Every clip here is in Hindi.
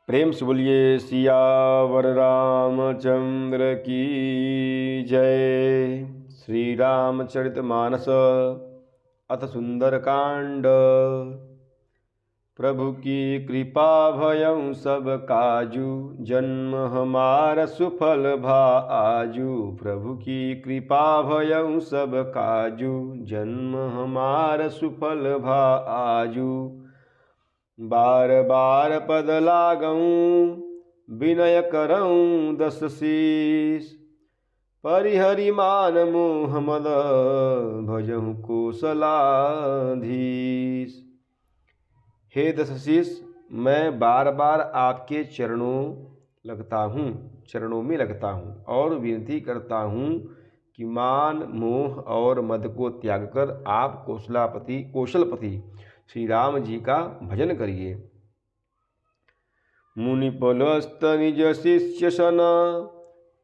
प्रेम से बोलिए सियावर रामचंद्र की जय। श्री रामचरितमानस अथ सुंदरकांड। प्रभु की कृपा भयं सब काजू, जन्म हमारा सुफल भा आजू। प्रभु की कृपा भयं सब काजू, जन्म हमारा सुफल भा आजू। बार बार पद लागऊं, विनय करऊं दस शीस। परिहरि मान मोह मद, भजहु कोसलाधीश। हे दशशीष, मैं बार बार आपके चरणों में लगता हूँ और विनती करता हूँ कि मान मोह और मद को त्याग कर आप कौशलपति श्री राम जी का भजन करिए। मुनि पुलस्त निज शिष्य सन,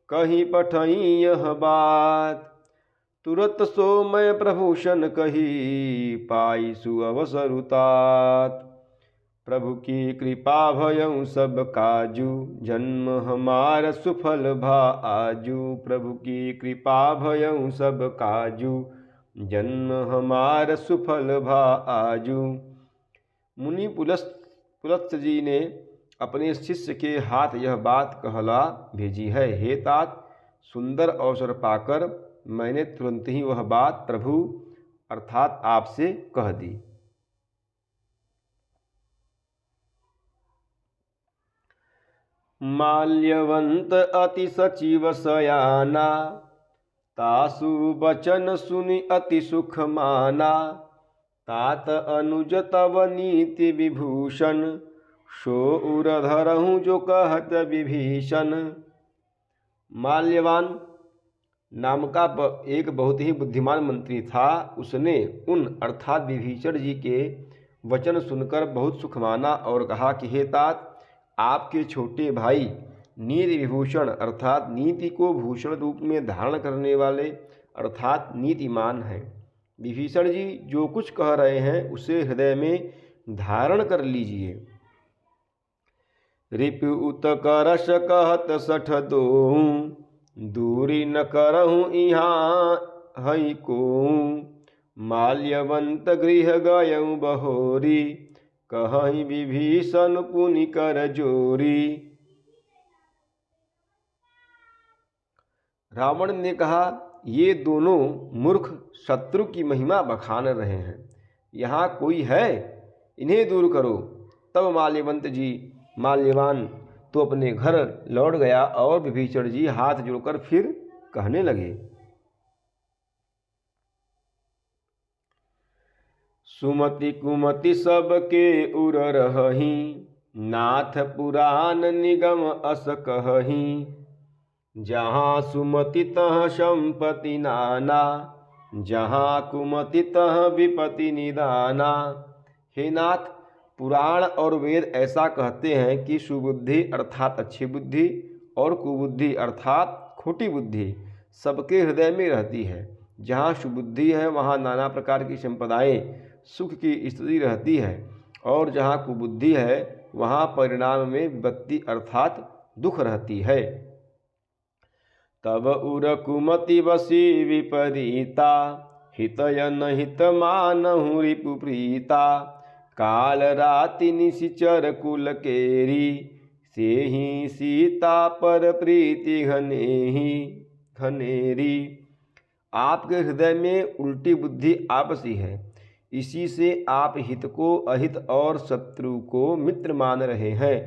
कहीं पठई यह बात। तुरत सो मैं प्रभूषण कही, पाई सुअवसरुतात। प्रभु की कृपा भयं सब काजू, जन्म हमार सुफल भा आजू। प्रभु की कृपा भयं सब काजू, जन्म हमार सुफल भा आजू। मुनि पुलस्त जी ने अपने शिष्य के हाथ यह बात कहला भेजी है। हे तात, सुंदर अवसर पाकर मैंने तुरंत ही वह बात प्रभु अर्थात आपसे कह दी। माल्यवंत अति सचिव सयाना, तासु बचन सुनि अति सुख माना। तात अनुज तव नीति विभूषण, सो उर धरहूँ जो कहत विभीषण। माल्यवान नाम का एक बहुत ही बुद्धिमान मंत्री था। उसने उन अर्थात विभीषण जी के वचन सुनकर बहुत सुख माना और कहा कि हे तात, आपके छोटे भाई नीति विभूषण अर्थात नीति को भूषण रूप में धारण करने वाले अर्थात नीतिमान हैं। विभीषण जी जो कुछ कह रहे हैं उसे हृदय में धारण कर लीजिए। रिपु उत करश कहत सठ दोहूं, दूरी न करहूँ यहाँ हई कोहूं। माल्यवंत गृह गयऊँ बहोरी, कहीं विभीषण पुनि कर जोरी। रावण ने कहा, ये दोनों मूर्ख शत्रु की महिमा बखान रहे हैं, यहाँ कोई है, इन्हें दूर करो। तब माल्यवान तो अपने घर लौट गया और विभीषण जी हाथ जोड़कर फिर कहने लगे। सुमति कुमति सबके उर रहही, नाथ पुराण निगम अस कहही। जहाँ सुमति तह संपत्ति नाना, जहाँ कुमति तह विपत्ति निदाना। हे नाथ, पुराण और वेद ऐसा कहते हैं कि सुबुद्धि अर्थात अच्छी बुद्धि और कुबुद्धि अर्थात खोटी बुद्धि सबके हृदय में रहती है। जहाँ सुबुद्धि है वहाँ नाना प्रकार की संपदाएं सुख की स्थिति रहती है, और जहाँ कुबुद्धि है वहाँ परिणाम में विपत्ति अर्थात दुख रहती है। तब उर कुमति बसी विपरीता, हितय नहित मानहु रिपु प्रीता। काल राति निशिचर कुल केरी, सेहि सीता पर प्रीति घनेरी। आपके हृदय में उल्टी बुद्धि आपसी है, इसी से आप हित को अहित और शत्रु को मित्र मान रहे हैं।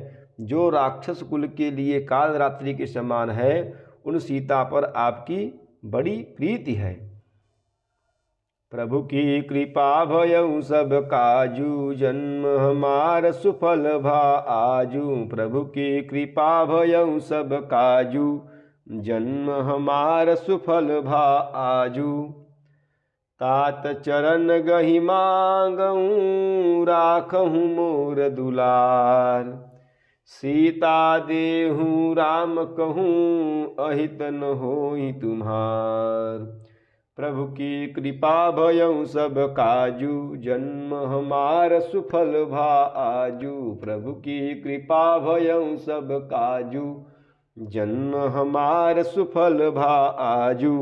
जो राक्षस कुल के लिए काल रात्रि के समान है, उन सीता पर आपकी बड़ी प्रीति है। प्रभु की कृपा भयं सब काजू, जन्म हमार सुफल भा आजू। प्रभु की कृपा भयं सब काजू, जन्म हमार सुफल भा आजू। तात चरण गहि मांगऊं, राखहूँ मोर दुलार। सीता देहूँ राम कहूँ, अहित न होई तुम्हार। प्रभु की कृपा भयउ सब काजू, जन्म हमार सुफल भा आजू। प्रभु की कृपा भयउ सब काजू, जन्म हमार सुफल भा आजू।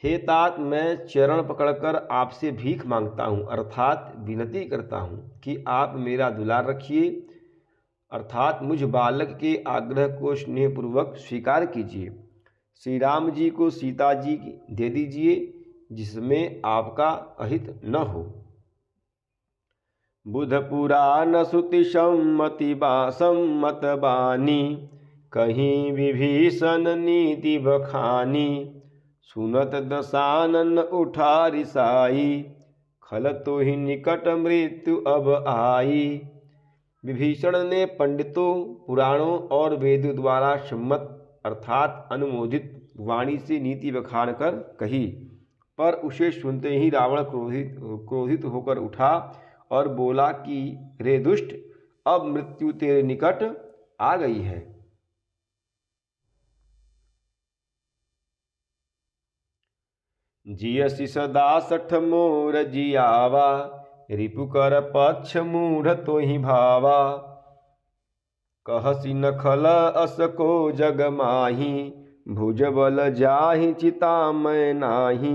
हे तात, मैं चरण पकड़कर आपसे भीख मांगता हूँ, अर्थात विनती करता हूँ कि आप मेरा दुलार रखिए, अर्थात मुझ बालक के आग्रह को स्नेहपूर्वक स्वीकार कीजिए। श्री राम जी को सीता जी दे दीजिए, जिसमें आपका अहित न हो। बुध पुराण सुति सम्मति सम्मत बानी, कहीं विभीषण नीति बखानी। सुनत दशानन उठा रिसाई, खल तो ही निकट मृत्यु अब आई। विभीषण ने पंडितों, पुराणों और वेदों द्वारा सम्मत अर्थात अनुमोदित वाणी से नीति बखान कर कही, पर उसे सुनते ही रावण क्रोधित होकर उठा और बोला कि रे दुष्ट, अब मृत्यु तेरे निकट आ गई है। जियसि सदा सठ मोर जियावा, रिपुकर पक्ष मूढ़ तो ही भावा। कहसि नखल अस को जग माही, भुज बल जाहि चिता मैं नाही।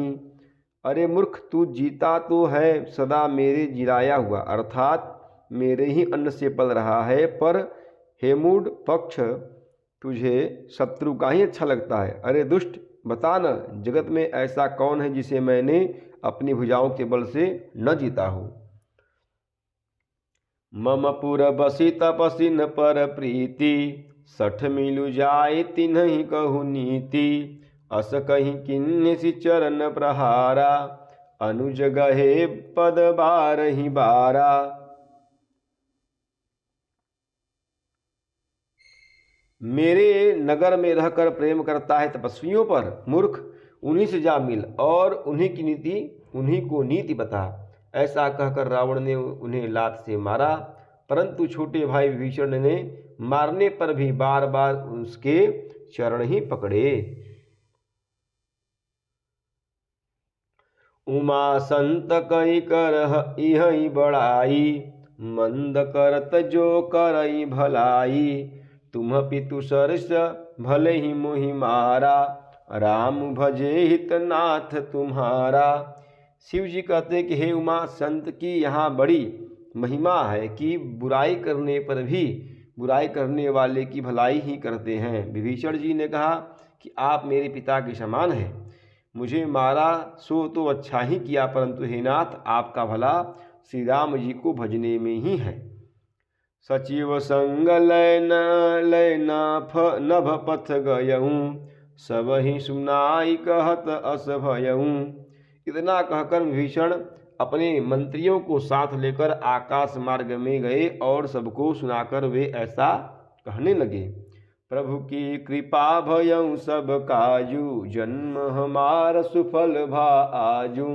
अरे मूर्ख, तू जीता तो है सदा मेरे जिलाया हुआ, अर्थात मेरे ही अन्न से पल रहा है, पर हे मूढ़ पक्ष, तुझे शत्रु का ही अच्छा लगता है। अरे दुष्ट, बता न, जगत में ऐसा कौन है जिसे मैंने अपनी भुजाओं के बल से न जीता हो। मम पुर बसी तपसी न पर प्रीति, सठ मिलु जाय तिन्हि कहु नीति। अस कहीं किन्नि चरण प्रहारा, अनुज गहे पद बारहि बारा। मेरे नगर में रहकर प्रेम करता है तपस्वियों पर, मूर्ख, उन्हीं से जा मिल और उन्हीं को नीति बता। ऐसा कहकर रावण ने उन्हें लात से मारा, परंतु छोटे भाई विभीषण ने मारने पर भी बार बार उसके चरण ही पकड़े। उमा संत कई कर इहि बड़ाई, मंद करत जो करई भलाई। तुम पितु सरस भले ही मोहि मारा, राम भजे हित नाथ तुम्हारा। शिव जी कहते कि हे उमा, संत की यहाँ बड़ी महिमा है कि बुराई करने पर भी बुराई करने वाले की भलाई ही करते हैं। विभीषण जी ने कहा कि आप मेरे पिता के समान हैं, मुझे मारा सो तो अच्छा ही किया, परंतु हे नाथ, आपका भला श्री राम जी को भजने में ही है। सचिव संग लैना नभ पथ गयऊँ, सब ही सुनाई कहत अस भयऊँ। इतना कहकर विभीषण अपने मंत्रियों को साथ लेकर आकाश मार्ग में गए और सबको सुनाकर वे ऐसा कहने लगे। प्रभु की कृपा भयउ सब काजू, जन्म हमार सुफल भा आजू।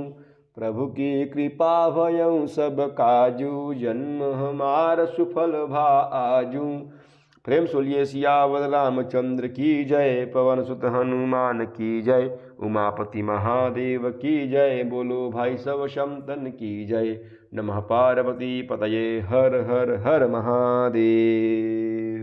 प्रभु की कृपा भयउ सब काजू, जन्म हमार सुफल भा आजू। प्रेम सोलिए सियावर रामचंद्र की जय, पवन सुत हनुमान की जय, उमापति महादेव की जय। बोलो भाई सब शंतन की जय। नमः पार्वती पतये, हर हर हर महादेव।